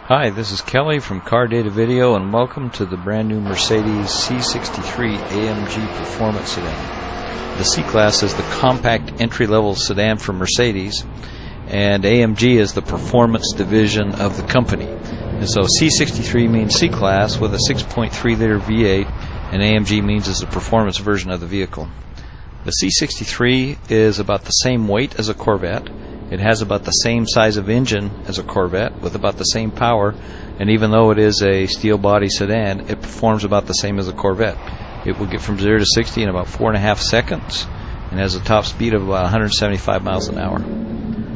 Hi, this is Kelly from Car Data Video, and welcome to the brand new Mercedes C63 AMG Performance Sedan. The C-Class is the compact entry-level sedan from Mercedes, and AMG is the performance division of the company. And so C63 means C-Class with a 6.3-liter V8, and AMG means it's a performance version of the vehicle. The C63 is about the same weight as a Corvette. It has about the same size of engine as a Corvette with about the same power, and even though it is a steel body sedan, it performs about the same as a Corvette. It will get from 0 to 60 in about 4.5 seconds and has a top speed of about 175 miles an hour.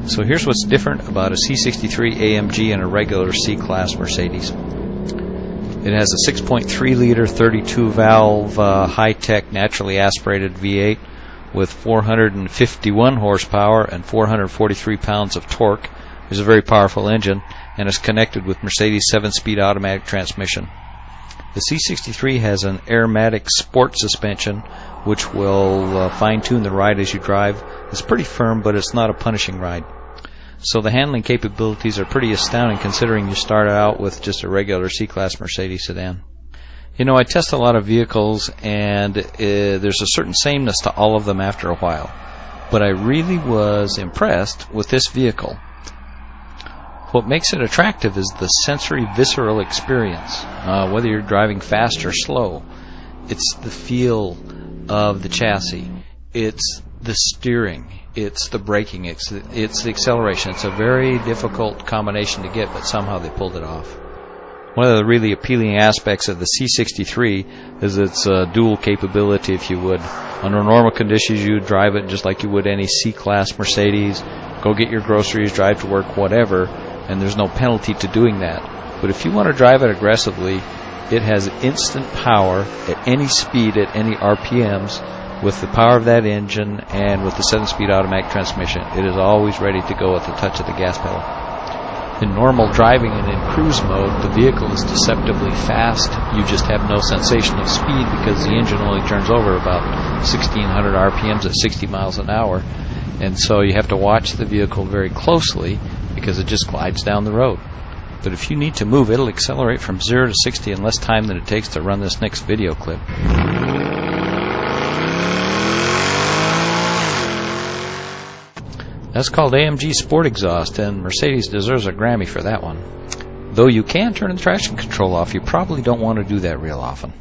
So here's what's different about a C63 AMG and a regular C-Class Mercedes. It has a 6.3-liter 32-valve high-tech naturally aspirated V8 with 451 horsepower and 443 pounds of torque. It's a very powerful engine and is connected with Mercedes 7-speed automatic transmission. The C63 has an Agriamerci sport suspension which will fine-tune the ride as you drive. It's pretty firm, but it's not a punishing ride. So the handling capabilities are pretty astounding considering you start out with just a regular C-Class Mercedes sedan. You know, I test a lot of vehicles, and there's a certain sameness to all of them after a while. But I really was impressed with this vehicle. What makes it attractive is the sensory visceral experience. Whether you're driving fast or slow, it's the feel of the chassis. It's the steering. It's the braking. It's the acceleration. It's a very difficult combination to get, but somehow they pulled it off. One of the really appealing aspects of the C63 is its dual capability, if you would. Under normal conditions, you would drive it just like you would any C-Class Mercedes, go get your groceries, drive to work, whatever, and there's no penalty to doing that. But if you want to drive it aggressively, it has instant power at any speed, at any RPMs, with the power of that engine and with the 7-speed automatic transmission. It is always ready to go at the touch of the gas pedal. In normal driving and in cruise mode, the vehicle is deceptively fast. You just have no sensation of speed because the engine only turns over about 1,600 RPMs at 60 miles an hour. And so you have to watch the vehicle very closely because it just glides down the road. But if you need to move, it'll accelerate from 0 to 60 in less time than it takes to run this next video clip. That's called AMG Sport Exhaust, and Mercedes deserves a Grammy for that one. Though you can turn the traction control off, you probably don't want to do that real often.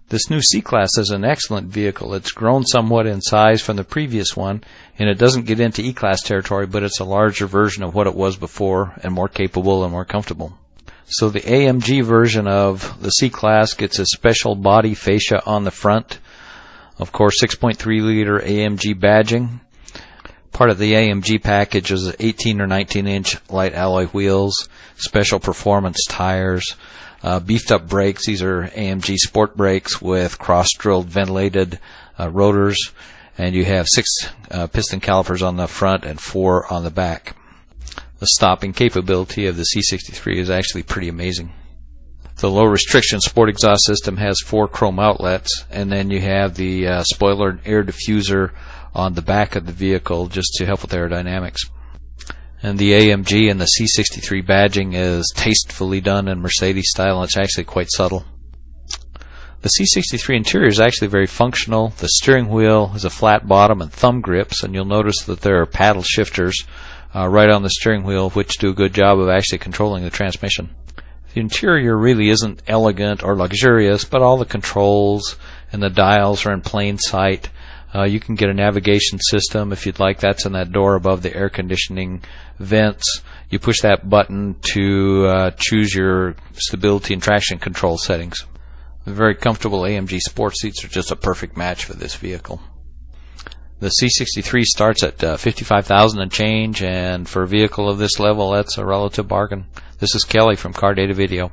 This new C-Class is an excellent vehicle. It's grown somewhat in size from the previous one, and it doesn't get into E-Class territory, but it's a larger version of what it was before and more capable and more comfortable. So the AMG version of the C-Class gets a special body fascia on the front. Of course, 6.3-liter AMG badging. Part of the AMG package is 18 or 19-inch light alloy wheels, special performance tires, beefed up brakes. These are AMG sport brakes with cross-drilled ventilated rotors, and you have 6 piston calipers on the front and 4 on the back. The stopping capability of the C63 is actually pretty amazing. The low restriction sport exhaust system has 4 chrome outlets, and then you have the spoiler and air diffuser on the back of the vehicle just to help with aerodynamics. And the AMG and the C63 badging is tastefully done in Mercedes style, and it's actually quite subtle. The C63 interior is actually very functional. The steering wheel has a flat bottom and thumb grips, and you'll notice that there are paddle shifters right on the steering wheel, which do a good job of actually controlling the transmission. The interior really isn't elegant or luxurious, but all the controls and the dials are in plain sight. You can get a navigation system if you'd like. That's in that door above the air conditioning vents. You push that button to choose your stability and traction control settings. The very comfortable AMG sport seats are just a perfect match for this vehicle. The C63 starts at $55,000 and change, and for a vehicle of this level, that's a relative bargain. This is Kelly from Car Data Video.